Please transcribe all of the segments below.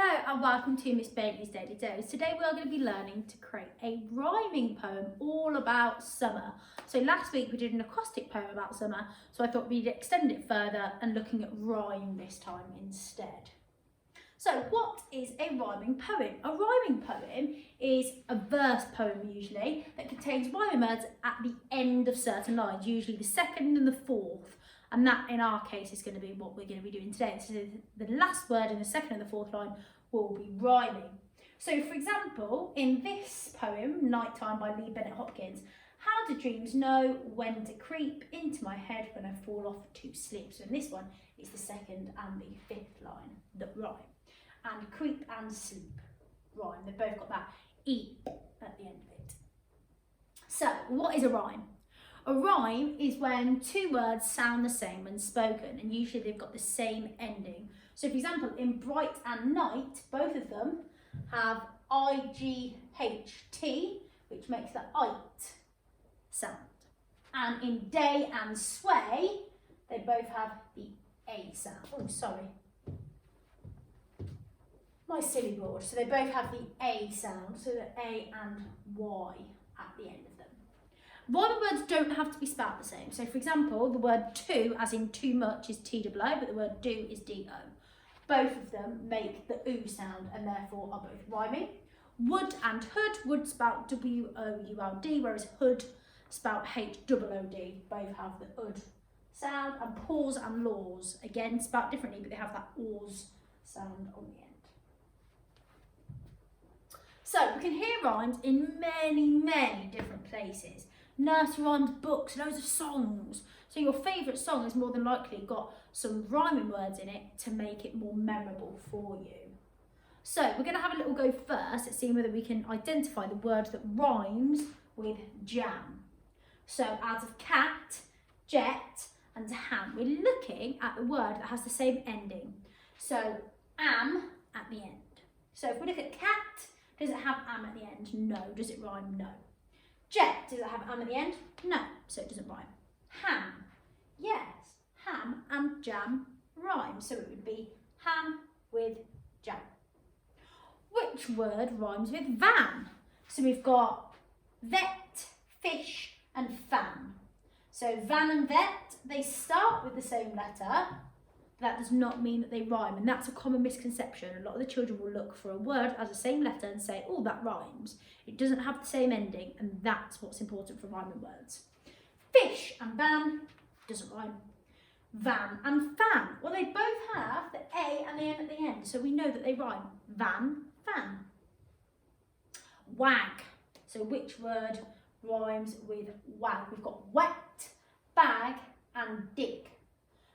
Hello and welcome to Miss Bailey's Daily Dose. Today we are going to be learning to create a rhyming poem all about summer. So last week we did an acrostic poem about summer, so I thought we'd extend it further and looking at rhyme this time instead. So what is a rhyming poem? A rhyming poem is a verse poem usually that contains rhyming words at the end of certain lines, usually the second and the fourth. And that, in our case, is going to be what we're going to be doing today. So the last word in the second and the fourth line will be rhyming. So, for example, in this poem, Nighttime by Lee Bennett Hopkins, how do dreams know when to creep into my head when I fall off to sleep? So in this one, it's the second and the fifth line that rhyme. And creep and sleep rhyme. They've both got that E at the end of it. So, what is a rhyme? A rhyme is when two words sound the same when spoken, and usually they've got the same ending. So for example, in bright and night, both of them have I-G-H-T, which makes the ite sound. And in day and sway, they both have the A sound. Oh, sorry. My silly board. So they both have the A sound, so the A and Y at the end of them. Rhyming words don't have to be spelled the same. So for example, the word too, as in too much, is T-O-O, but the word do is D-O. Both of them make the oo sound and therefore are both rhyming. Wood and hood, wood spelled W-O-U-L-D, whereas hood spelled H-O-O-D. Both have the ud sound. And pause and laws, again spelled differently, but they have that oars sound on the end. So we can hear rhymes in many different places. Nursery rhymes, books, loads of songs. So your favourite song has more than likely got some rhyming words in it to make it more memorable for you. So we're going to have a little go first at seeing whether we can identify the word that rhymes with jam. So out of cat, jet and ham, we're looking at the word that has the same ending. So am at the end. So if we look at cat, does it have am at the end? No. Does it rhyme? No. Jet, does it have am at the end? No, so it doesn't rhyme. Ham, yes, ham and jam rhyme, so it would be ham with jam. Which word rhymes with van? So we've got vet, fish and fan. So van and vet, they start with the same letter. That does not mean that they rhyme, and that's a common misconception. A lot of the children will look for a word as the same letter and say, oh, that rhymes. It doesn't have the same ending, and that's what's important for rhyming words. Fish and van doesn't rhyme. Van and fan, well, they both have the A and the N at the end, so we know that they rhyme. Van, fan. Wag, so which word rhymes with wag? We've got wet, bag and dig.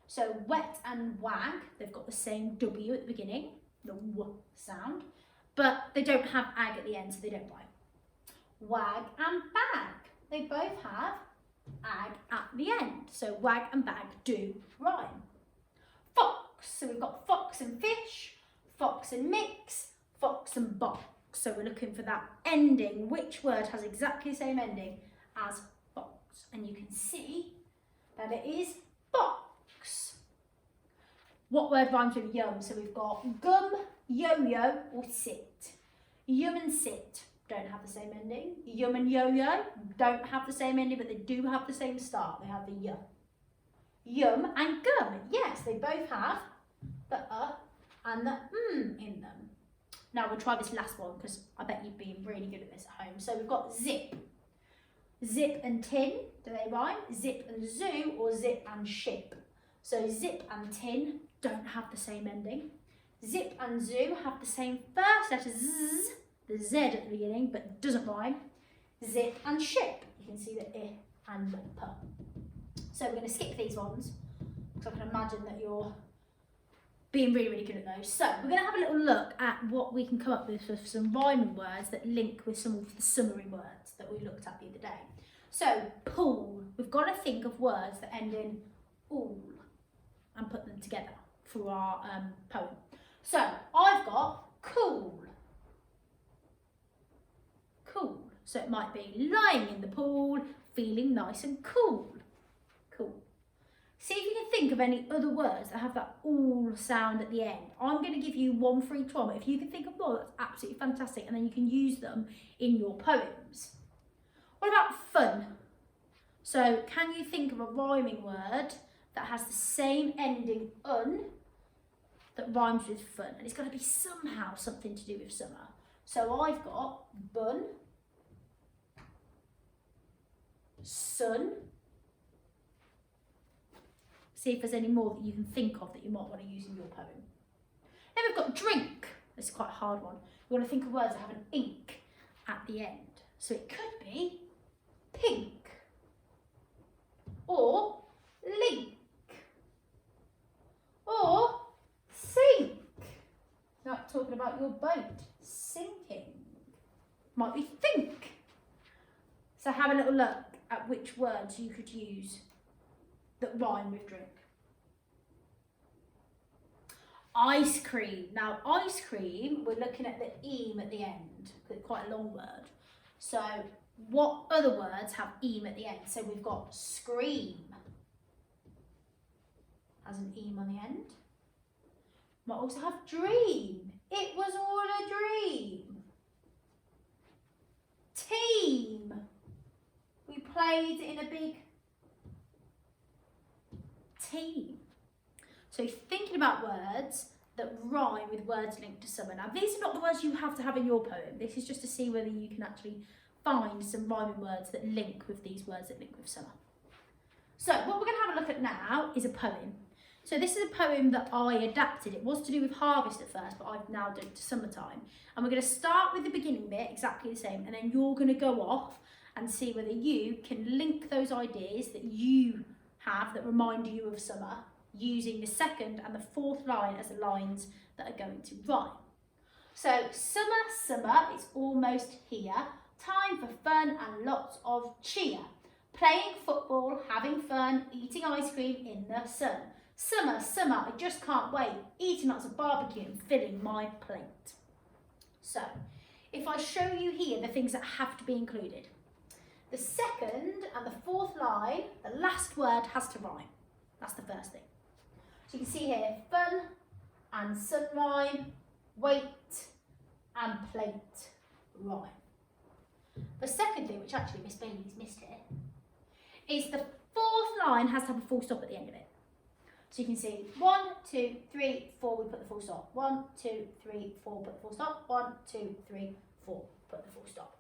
So wet and wag, they've got the same W at the beginning, the W sound, but they don't have ag at the end, so they don't rhyme. Wag and bag, they both have ag at the end, so wag and bag do rhyme. Fox, so we've got fox and fish, fox and mix, fox and box. So we're looking for that ending. Which word has exactly the same ending as fox? And you can see that it is box. What word rhymes with yum? So we've got gum, yo-yo or sit. Yum and sit don't have the same ending. Yum and yo-yo don't have the same ending, but they do have the same start. They have the y. Yum and gum, yes, they both have the and the in them. Now we'll try this last one because I bet you'd be really good at this at home. So we've got zip. Zip and tin, do they rhyme? Zip and zoo or zip and ship. So zip and tin don't have the same ending. Zip and zoo have the same first letter Z, the Z at the beginning, but doesn't rhyme. Zip and ship, you can see the I and the P. So we're going to skip these ones because I can imagine that you're being really good at those. So we're going to have a little look at what we can come up with for some rhyming words that link with some of the summary words that we looked at the other day. So pool, we've got to think of words that end in all and put them together for our poem. So I've got cool. Cool. So it might be lying in the pool, feeling nice and cool. Cool. See if you can think of any other words that have that all sound at the end. I'm going to give you one for each one. If you can think of more, that's absolutely fantastic. And then you can use them in your poems. What about fun? So can you think of a rhyming word that has the same ending un that rhymes with fun? And it's got to be somehow something to do with summer. So I've got bun, sun. See if there's any more that you can think of that you might want to use in your poem. Then we've got drink. This is quite a hard one. You want to think of words that have an ink at the end. So it could be pink or link or sink. Now talking about your boat sinking. Might be think. So have a little look at which words you could use that rhyme with drink. Ice cream. Now ice cream, we're looking at the eam at the end, because it's quite a long word. So what other words have eam at the end? So we've got scream has an eam on the end. Might also have dream. It was all a dream. Team. We played in a big team. So thinking about words that rhyme with words linked to summer. Now these are not the words you have to have in your poem. This is just to see whether you can actually find some rhyming words that link with these words that link with summer. So what we're going to have a look at now is a poem. So this is a poem that I adapted. It was to do with harvest at first, but I've now done it to summertime. And we're going to start with the beginning bit, exactly the same, and then you're going to go off and see whether you can link those ideas that you have that remind you of summer using the second and the fourth line as the lines that are going to rhyme. So summer, summer, it's almost here. Time for fun and lots of cheer. Playing football, having fun, eating ice cream in the sun. Summer, summer, I just can't wait. Eating lots of barbecue and filling my plate. So if I show you here the things that have to be included. The second and the fourth line, the last word has to rhyme. That's the first thing. So you can see here, fun and sun rhyme, wait and plate rhyme. The second thing, which actually Miss Bailey's missed here, is the fourth line has to have a full stop at the end of it. So you can see 1, 2, 3, 4, we put the full stop. 1, 2, 3, 4, put the full stop. 1, 2, 3, 4, put the full stop.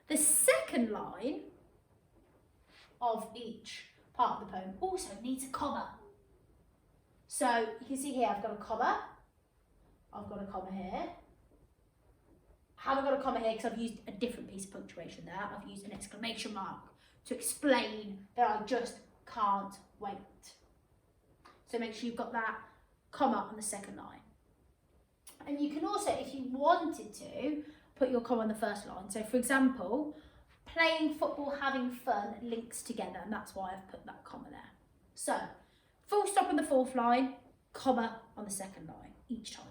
The second line of each part of the poem also needs a comma. So you can see here I've got a comma. I've got a comma here. I haven't got a comma here because I've used a different piece of punctuation there. I've used an exclamation mark to explain that I just can't wait. So make sure you've got that comma on the second line. And you can also, if you wanted to, put your comma on the first line. So for example, playing football, having fun links together, and that's why I've put that comma there. So full stop on the fourth line, comma on the second line each time.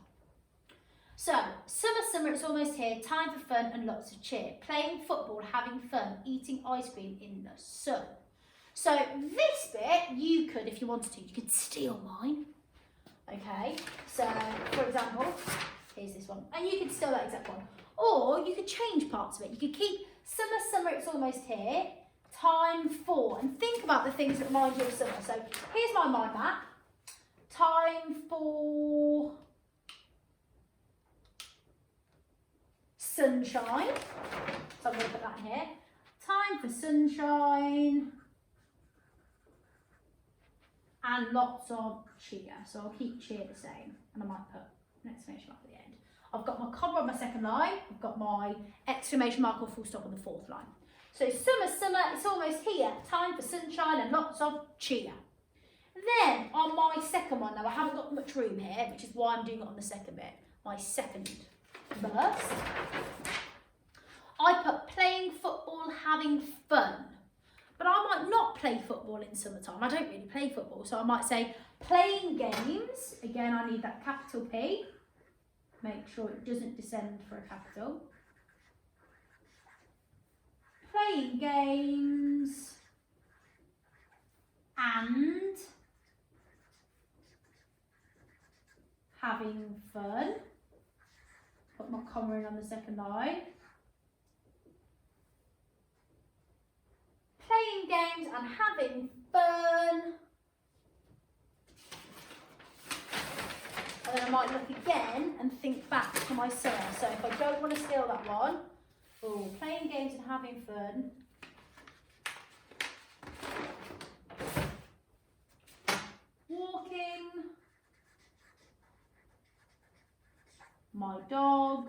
So summer, summer, it's almost here, time for fun and lots of cheer. Playing football, having fun, eating ice cream in the sun. So this bit, you could, if you wanted to, you could steal mine. Okay, so for example, here's this one. And you could steal that exact one. Or you could change parts of it. You could keep summer, summer, it's almost here, time for, and think about the things that remind you of summer. So here's my mind map. Time for sunshine. So I'm going to put that in here. Time for sunshine. And lots of cheer. So I'll keep cheer the same. And I might put an exclamation mark at the end. I've got my comma on my second line. I've got my exclamation mark or full stop on the fourth line. So summer, summer, it's almost here. Time for sunshine and lots of cheer. Then on my second one, now I haven't got much room here, which is why I'm doing it on the second bit. My second verse. I put playing football, having fun. But I might not play football in summertime. I don't really play football. So I might say playing games. Again, I need that capital P. Make sure it doesn't descend for a capital. Playing games and having fun. Put my comma in on the second line. Playing games and having fun. And then I might look again and think back to my summer. So if I don't want to steal that one, oh, playing games and having fun. Walking my dog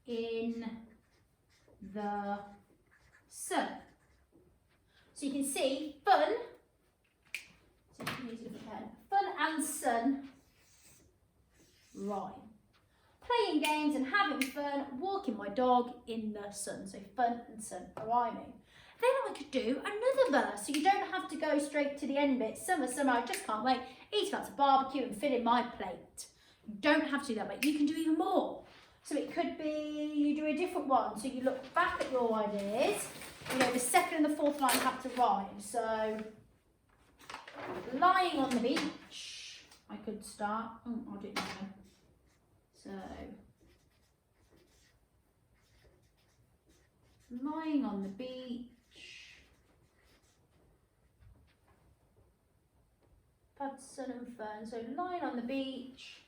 in the sun. So you can see fun. So you can use it again. Fun and sun rhyme. Playing games and having fun, walking my dog in the sun. So fun and sun are rhyming. Then I could do another verse, so you don't have to go straight to the end bit. Summer, summer, I just can't wait. Eat lots of barbecue and fill in my plate. You don't have to do that, but you can do even more. So it could be you do a different one. So you look back at your ideas. You know, the second and the fourth line have to rhyme. So lying on the beach, I could start. Oh, I'll do it now. So lying on the beach. Had sun and fun. So lying on the beach.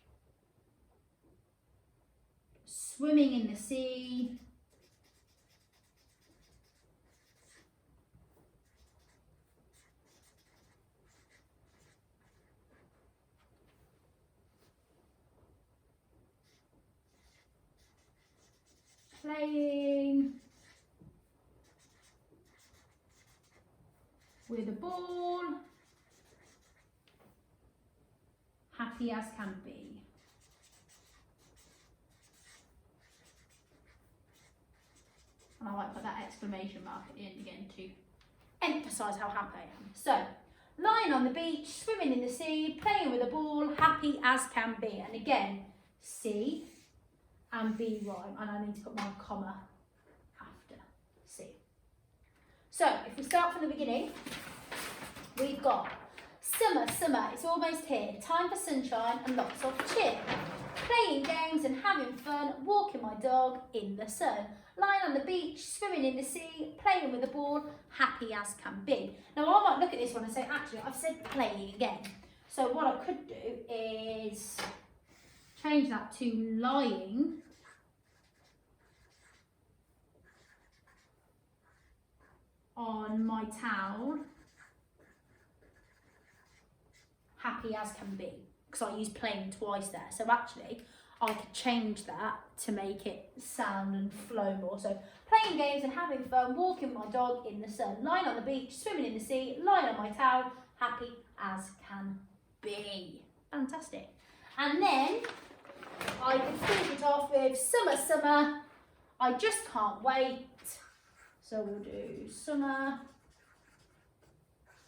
Swimming in the sea. Playing with a ball. Happy as can be. And I might put that exclamation mark at the end again to emphasise how happy I am. So, lying on the beach, swimming in the sea, playing with a ball, happy as can be. And again, C and B rhyme. And I need to put my comma after C. So, if we start from the beginning, we've got summer, summer, it's almost here. Time for sunshine and lots of cheer. Playing games and having fun, walking my dog in the sun. Lying on the beach, swimming in the sea, playing with a ball, happy as can be. Now I might look at this one and say, actually, I've said playing again. So what I could do is change that to lying on my towel, happy as can be, because I used playing twice there. So actually, I could change that to make it sound and flow more. So playing games and having fun, walking my dog in the sun, lying on the beach, swimming in the sea, lying on my towel, happy as can be. Fantastic. And then I can finish it off with summer, summer, I just can't wait. So we'll do summer,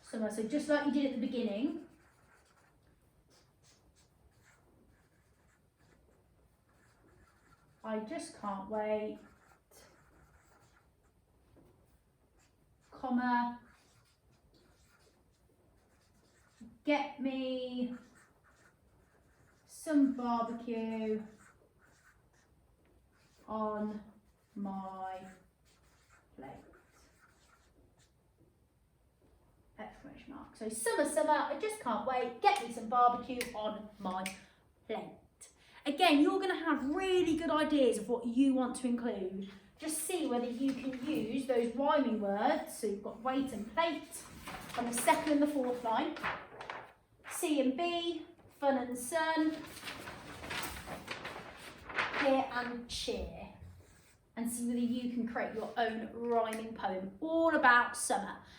summer. So just like you did at the beginning. I just can't wait, comma, get me some barbecue on my plate. Exclamation mark. So summer, summer, I just can't wait, get me some barbecue on my plate. Again, you're going to have really good ideas of what you want to include. Just see whether you can use those rhyming words. So you've got wait and plate on the second and the fourth line. C and B, fun and sun, here and cheer. And see whether you can create your own rhyming poem all about summer.